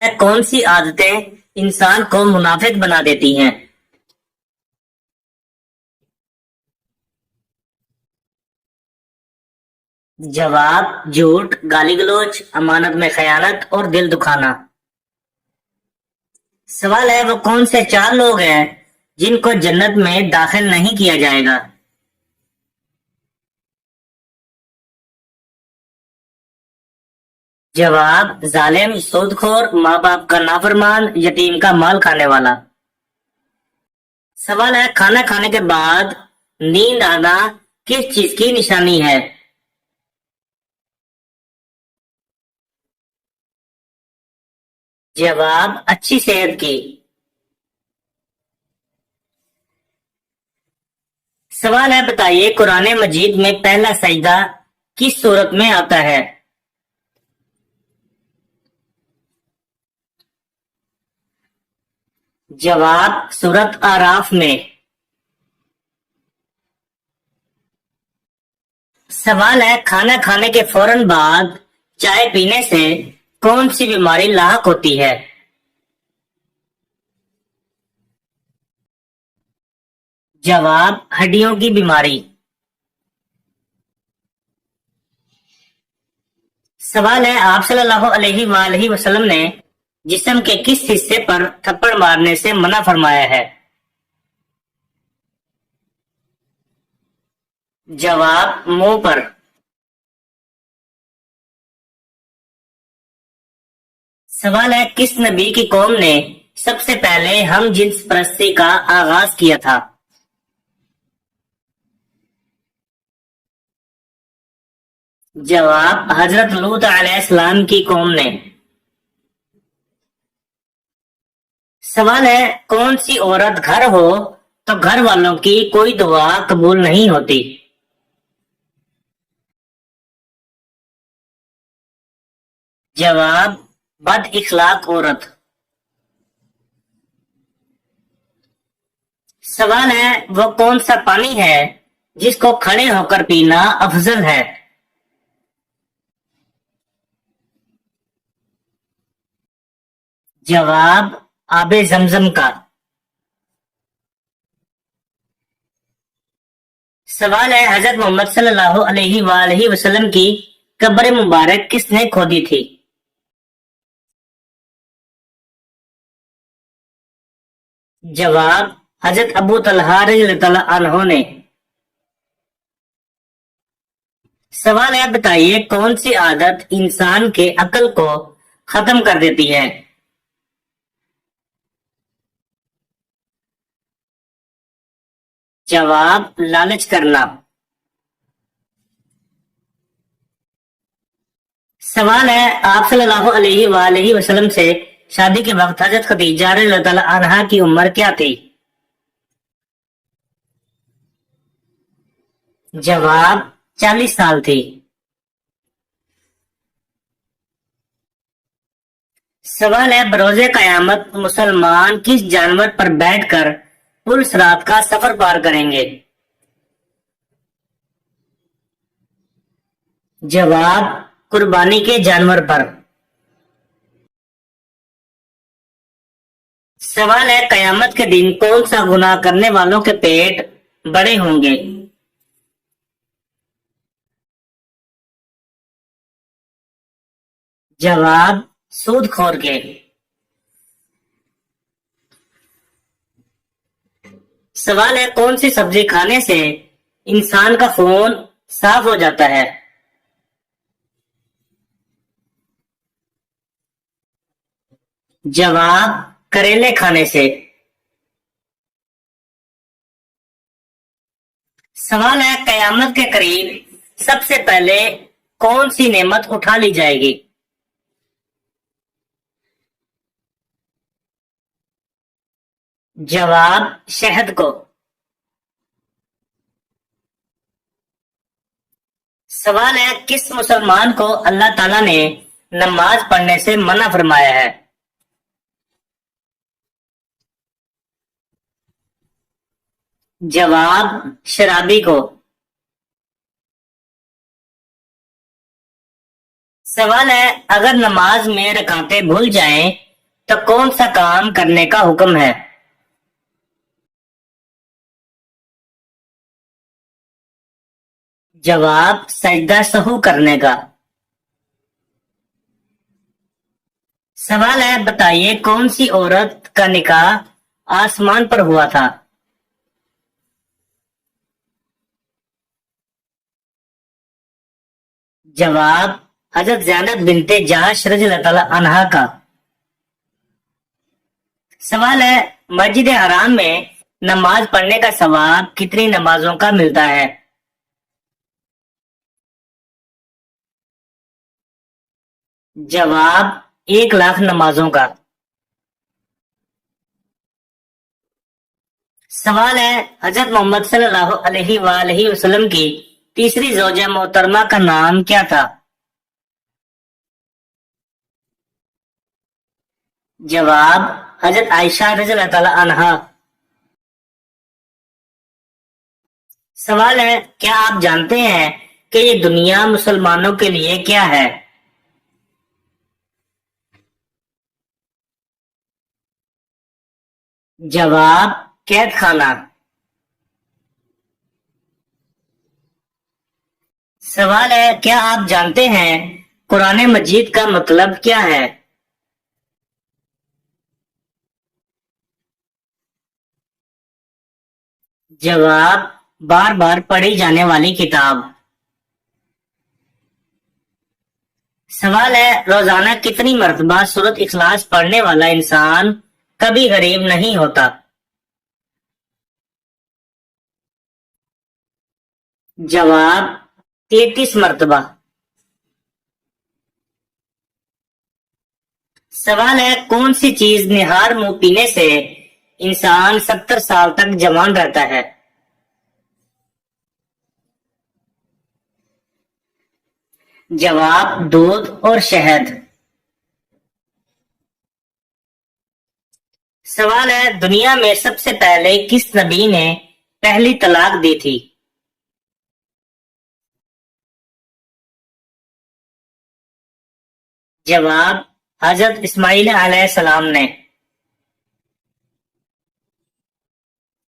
کون سی عادتیں انسان کو منافق بنا دیتی ہیں؟ جواب: جھوٹ، گالی گلوچ، امانت میں خیانت اور دل دکھانا۔ سوال ہے وہ کون سے چار لوگ ہیں جن کو جنت میں داخل نہیں کیا جائے گا؟ جواب: ظالم، سود خور، ماں باپ کا نافرمان، یتیم کا مال کھانے والا۔ سوال ہے کھانا کھانے کے بعد نیند آنا کس چیز کی نشانی ہے؟ جواب: اچھی صحت کی۔ سوال ہے بتائیے قرآن مجید میں پہلا سجدہ کس صورت میں آتا ہے؟ جواب: سورۃ اعراف میں۔ سوال ہے کھانا کھانے کے فوراً بعد چائے پینے سے کون سی بیماری لاحق ہوتی ہے؟ جواب: ہڈیوں کی بیماری۔ سوال ہے آپ صلی اللہ علیہ وآلہ وسلم نے جسم کے کس حصے پر تھپڑ مارنے سے منع فرمایا ہے؟ جواب: منہ پر۔ سوال ہے کس نبی کی قوم نے سب سے پہلے ہم جنس پرستی کا آغاز کیا تھا؟ جواب: حضرت لوط علیہ السلام کی قوم نے۔ سوال ہے کون سی عورت گھر ہو تو گھر والوں کی کوئی دعا قبول نہیں ہوتی؟ جواب: بد اخلاق عورت۔ سوال ہے وہ کون سا پانی ہے جس کو کھڑے ہو کر پینا افضل ہے؟ جواب: آب زمزم کا۔ سوال ہے حضرت محمد صلی اللہ علیہ وآلہ وسلم کی قبر مبارک کس نے کھودی تھی؟ جواب: حضرت ابو طلحہ رضی اللہ عنہ نے۔ سوال ہے بتائیے کون سی عادت انسان کے عقل کو ختم کر دیتی ہے؟ جواب: لالچ کرنا۔ سوال ہے آپ صلی اللہ علیہ وآلہ وسلم سے شادی کے وقت حضرت خدیجہ رضی اللہ عنہا کی عمر کیا تھی؟ جواب: 40 سال تھی۔ سوال ہے بروز قیامت مسلمان کس جانور پر بیٹھ کر پل صراط کا سفر پار کریں گے؟ جواب: قربانی کے جانور پر۔ سوال ہے قیامت کے دن کون سا گناہ کرنے والوں کے پیٹ بڑے ہوں گے؟ جواب: سود خور کے۔ سوال ہے کون سی سبزی کھانے سے انسان کا خون صاف ہو جاتا ہے؟ جواب: کریلے کھانے سے۔ سوال ہے قیامت کے قریب سب سے پہلے کون سی نعمت اٹھا لی جائے گی؟ جواب: شہد کو۔ سوال ہے کس مسلمان کو اللہ تعالیٰ نے نماز پڑھنے سے منع فرمایا ہے؟ جواب: شرابی کو۔ سوال ہے اگر نماز میں رکعتیں بھول جائیں تو کون سا کام کرنے کا حکم ہے؟ جواب سجدہ سہو کرنے کا۔ سوال ہے، بتائیے کون سی عورت کا نکاح آسمان پر ہوا تھا؟ جواب حضرت زینب بنت جہش رضی اللہ تعالی عنہا کا۔ سوال ہے، مسجد حرام میں نماز پڑھنے کا ثواب کتنی نمازوں کا ملتا ہے؟ جواب 1,00,000 نمازوں کا۔ سوال ہے، حضرت محمد صلی اللہ علیہ وآلہ وسلم کی تیسری زوجہ محترمہ کا نام کیا تھا؟ جواب حضرت عائشہ رضی اللہ تعالی عنہا۔ سوال ہے، کیا آپ جانتے ہیں کہ یہ دنیا مسلمانوں کے لیے کیا ہے؟ جواب قید خانہ۔ سوال ہے، کیا آپ جانتے ہیں قرآن مجید کا مطلب کیا ہے؟ جواب بار بار پڑھی جانے والی کتاب۔ سوال ہے، روزانہ کتنی مرتبہ سورۃ اخلاص پڑھنے والا انسان کبھی غریب نہیں ہوتا؟ جواب 33 مرتبہ۔ سوال ہے، کون سی چیز نہار منہ پینے سے انسان 70 سال تک جوان رہتا ہے؟ جواب دودھ اور شہد۔ سوال ہے، دنیا میں سب سے پہلے کس نبی نے پہلی طلاق دی تھی؟ جواب حضرت اسماعیل علیہ السلام نے۔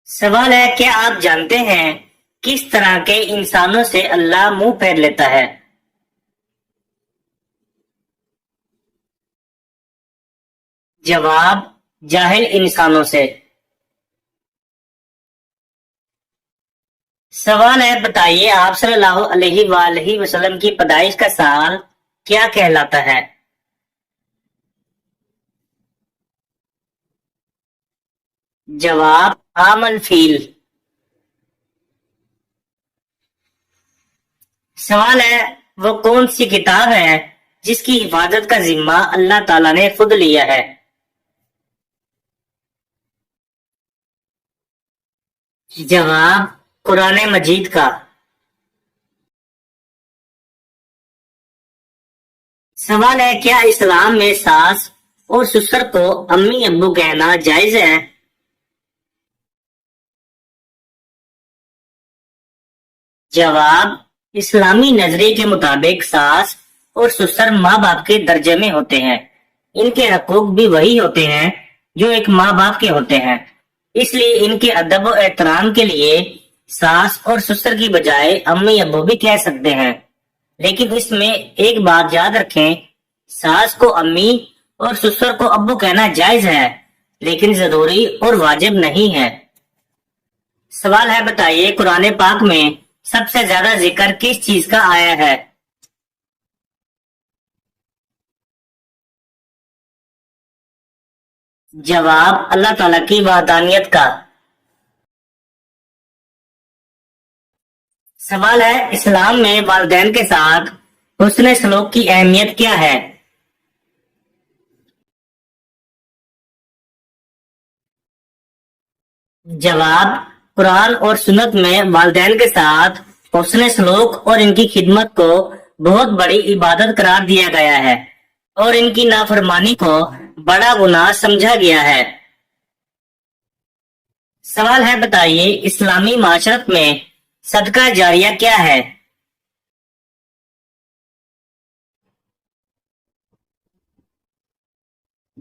سوال ہے، کیا آپ جانتے ہیں کس طرح کے انسانوں سے اللہ منہ پھیر لیتا ہے؟ جواب جاہل انسانوں سے۔ سوال ہے، بتائیے آپ صلی اللہ علیہ وآلہ وسلم کی پیدائش کا سال کیا کہلاتا ہے؟ جواب عام الفیل۔ سوال ہے، وہ کون سی کتاب ہے جس کی حفاظت کا ذمہ اللہ تعالیٰ نے خود لیا ہے؟ جواب قرآن مجید کا۔ سوال ہے، کیا اسلام میں ساس اور سسر کو امی ابو کہنا جائز ہے؟ جواب اسلامی نظریے کے مطابق ساس اور سسر ماں باپ کے درجے میں ہوتے ہیں، ان کے حقوق بھی وہی ہوتے ہیں جو ایک ماں باپ کے ہوتے ہیں، اس لیے ان کے ادب و احترام کے لیے ساس اور سسر کی بجائے امی ابو بھی کہہ سکتے ہیں، لیکن اس میں ایک بات یاد رکھیں، ساس کو امی اور سسر کو ابو کہنا جائز ہے لیکن ضروری اور واجب نہیں ہے۔ سوال ہے، بتائیے قرآن پاک میں سب سے زیادہ ذکر کس چیز کا آیا ہے؟ جواب اللہ تعالیٰ کی وحدانیت کا۔ سوال ہے، اسلام میں والدین کے ساتھ حسن سلوک کی اہمیت کیا ہے؟ جواب قرآن اور سنت میں والدین کے ساتھ حسن سلوک اور ان کی خدمت کو بہت بڑی عبادت قرار دیا گیا ہے اور ان کی نافرمانی کو بڑا گناہ سمجھا گیا ہے۔ سوال ہے، بتائیے اسلامی معاشرت میں صدقہ جاریہ کیا ہے؟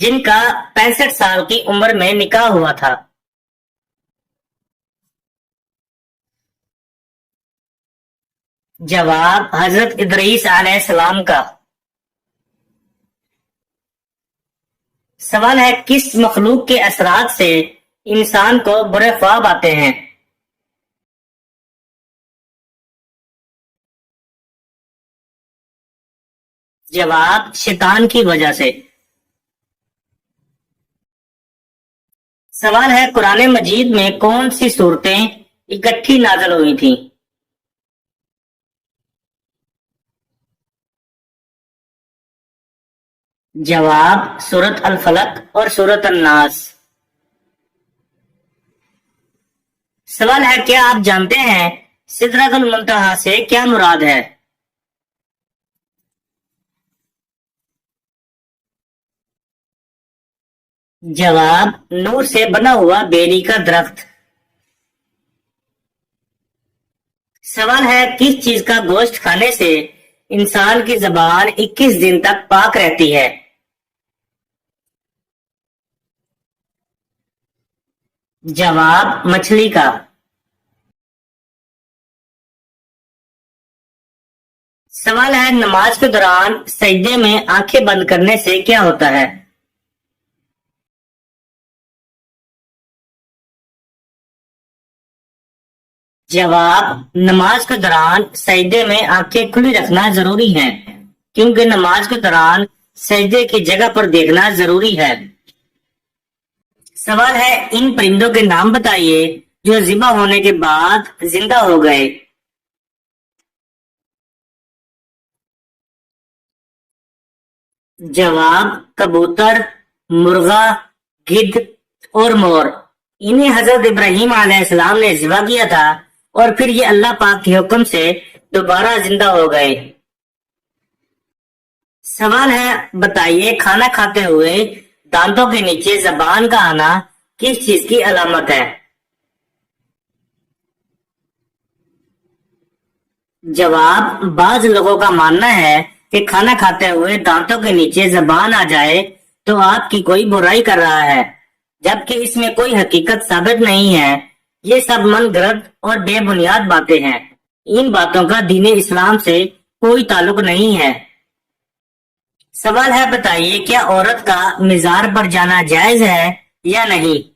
جن کا 65 سال کی عمر میں نکاح ہوا تھا؟ جواب حضرت ادریس علیہ السلام کا۔ سوال ہے کس مخلوق کے اثرات سے انسان کو برے خواب آتے ہیں؟ جواب شیطان کی وجہ سے۔ سوال ہے قرآن مجید میں کون سی صورتیں اکٹھی نازل ہوئی تھیں؟ جواب سورۃ الفلق اور سورۃ الناس۔ سوال ہے کیا آپ جانتے ہیں سدرۃ المنتہا سے کیا مراد ہے؟ جواب نور سے بنا ہوا بیری کا درخت۔ سوال ہے کس چیز کا گوشت کھانے سے انسان کی زبان 21 دن تک پاک رہتی ہے؟ جواب مچھلی کا۔ سوال ہے نماز کے دوران سجدے میں آنکھیں بند کرنے سے کیا ہوتا ہے؟ جواب نماز کے دوران سجدے میں آنکھیں کھلی رکھنا ضروری ہے کیونکہ نماز کے دوران سجدے کی جگہ پر دیکھنا ضروری ہے۔ سوال ہے ان پرندوں کے نام بتائیے جو ذبح ہونے کے بعد زندہ ہو گئے۔ جواب کبوتر، مرغا، گدھ اور مور۔ انہیں حضرت ابراہیم علیہ السلام نے ذبح کیا تھا اور پھر یہ اللہ پاک کے حکم سے دوبارہ زندہ ہو گئے۔ سوال ہے بتائیے کھانا کھاتے ہوئے دانتوں کے نیچے زبان کا آنا کس چیز کی علامت ہے؟ جواب بعض لوگوں کا ماننا ہے کہ کھانا کھاتے ہوئے دانتوں کے نیچے زبان آ جائے تو آپ کی کوئی برائی کر رہا ہے، جبکہ اس میں کوئی حقیقت ثابت نہیں ہے۔ یہ سب من گھڑت اور بے بنیاد باتیں ہیں۔ ان باتوں کا دین اسلام سے کوئی تعلق نہیں ہے۔ سوال ہے بتائیے کیا عورت کا مزار پر جانا جائز ہے یا نہیں؟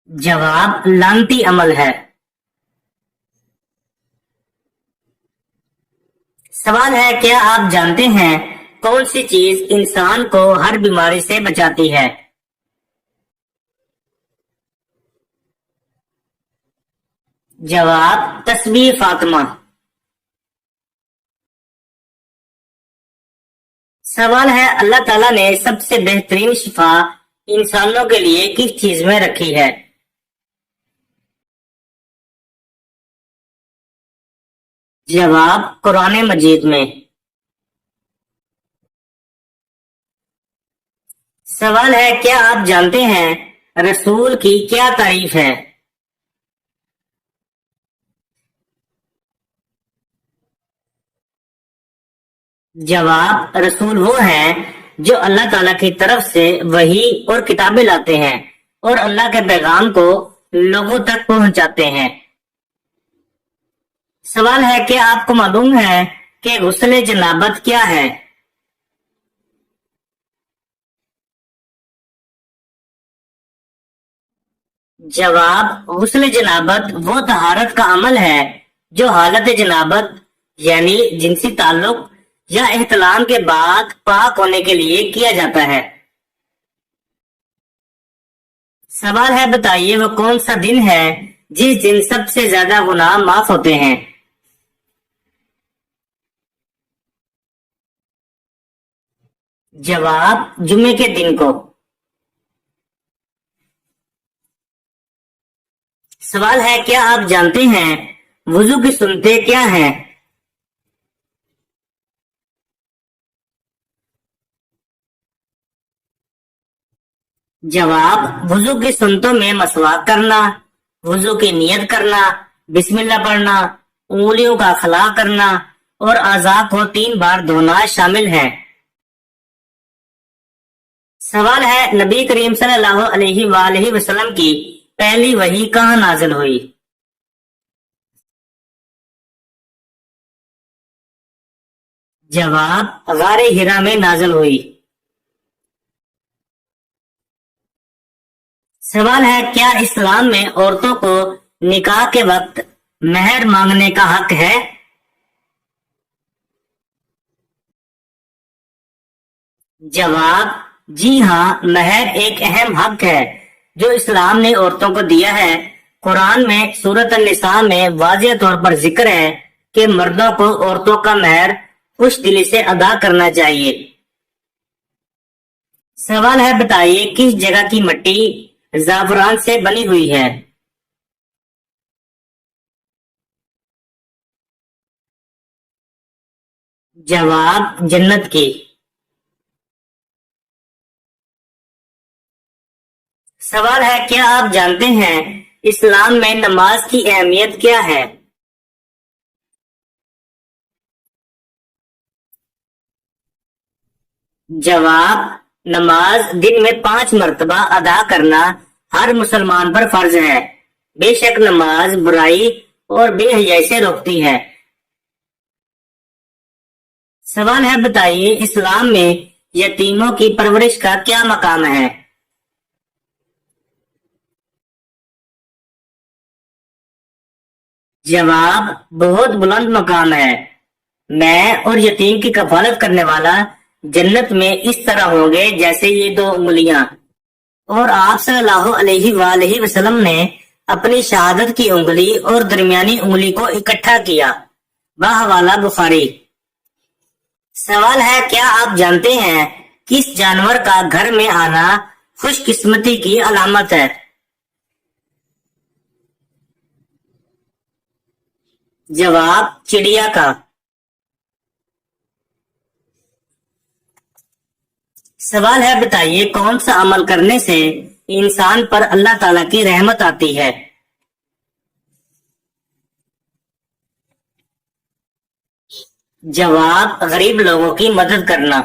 جواب لعنتی عمل ہے۔ سوال ہے کیا آپ جانتے ہیں کون سی چیز انسان کو ہر بیماری سے بچاتی ہے؟ جواب تسبیح فاطمہ۔ سوال ہے اللہ تعالیٰ نے سب سے بہترین شفا انسانوں کے لیے کس چیز میں رکھی ہے؟ جواب قرآن مجید میں۔ سوال ہے کیا آپ جانتے ہیں رسول کی کیا تعریف ہے؟ جواب رسول وہ ہیں جو اللہ تعالیٰ کی طرف سے وحی اور کتابیں لاتے ہیں اور اللہ کے پیغام کو لوگوں تک پہنچاتے ہیں۔ سوال ہے کہ آپ کو معلوم ہے کہ غسل جنابت کیا ہے؟ جواب غسل جنابت وہ طہارت کا عمل ہے جو حالت جنابت یعنی جنسی تعلق یا احتلام کے بعد پاک ہونے کے لیے کیا جاتا ہے۔ سوال ہے بتائیے وہ کون سا دن ہے جس دن سب سے زیادہ گناہ معاف ہوتے ہیں؟ جواب جمعے کے دن کو۔ سوال ہے کیا آپ جانتے ہیں وضو کی سنتیں کیا ہیں؟ جواب وضو کی سنتوں میں مسواک کرنا، وضو کی نیت کرنا، بسم اللہ پڑھنا، انگلیوں کا خلا کرنا، اور اعضاء کو 3 بار دھونا شامل ہے۔ سوال ہے، نبی کریم صلی اللہ علیہ وآلہ وسلم کی پہلی وحی کہاں نازل ہوئی؟ جواب، غار حرا میں نازل ہوئی۔ سوال ہے، کیا اسلام میں عورتوں کو نکاح کے وقت مہر مانگنے کا حق ہے؟ جواب، جی ہاں، مہر ایک اہم حق ہے جو اسلام نے عورتوں کو دیا ہے۔ قرآن میں سورۃ النساء میں واضح طور پر ذکر ہے کہ مردوں کو عورتوں کا مہر خوش دلی سے ادا کرنا چاہیے۔ سوال ہے، بتائیے کس جگہ کی مٹی زعفران سے بنی ہوئی ہے؟ جواب، جنت کی۔ سوال ہے، کیا آپ جانتے ہیں اسلام میں نماز کی اہمیت کیا ہے؟ جواب، نماز دن میں 5 مرتبہ ادا کرنا ہر مسلمان پر فرض ہے۔ بے شک نماز برائی اور بے حیائی سے روکتی ہے۔ سوال ہے، بتائیے اسلام میں یتیموں کی پرورش کا کیا مقام ہے؟ جواب، بہت بلند مقام ہے۔ میں اور یتیم کی کفالت کرنے والا جنت میں اس طرح ہوں گے جیسے یہ 2 انگلیاں۔ اور آپ صلی اللہ علیہ وآلہ وسلم نے اپنی شہادت کی انگلی اور درمیانی انگلی کو اکٹھا کیا۔ بحوالہ بخاری۔ سوال ہے، کیا آپ جانتے ہیں کس جانور کا گھر میں آنا خوش قسمتی کی علامت ہے؟ جواب، چڑیا کا۔ سوال ہے، بتائیے کون سا عمل کرنے سے انسان پر اللہ تعالیٰ کی رحمت آتی ہے؟ جواب، غریب لوگوں کی مدد کرنا۔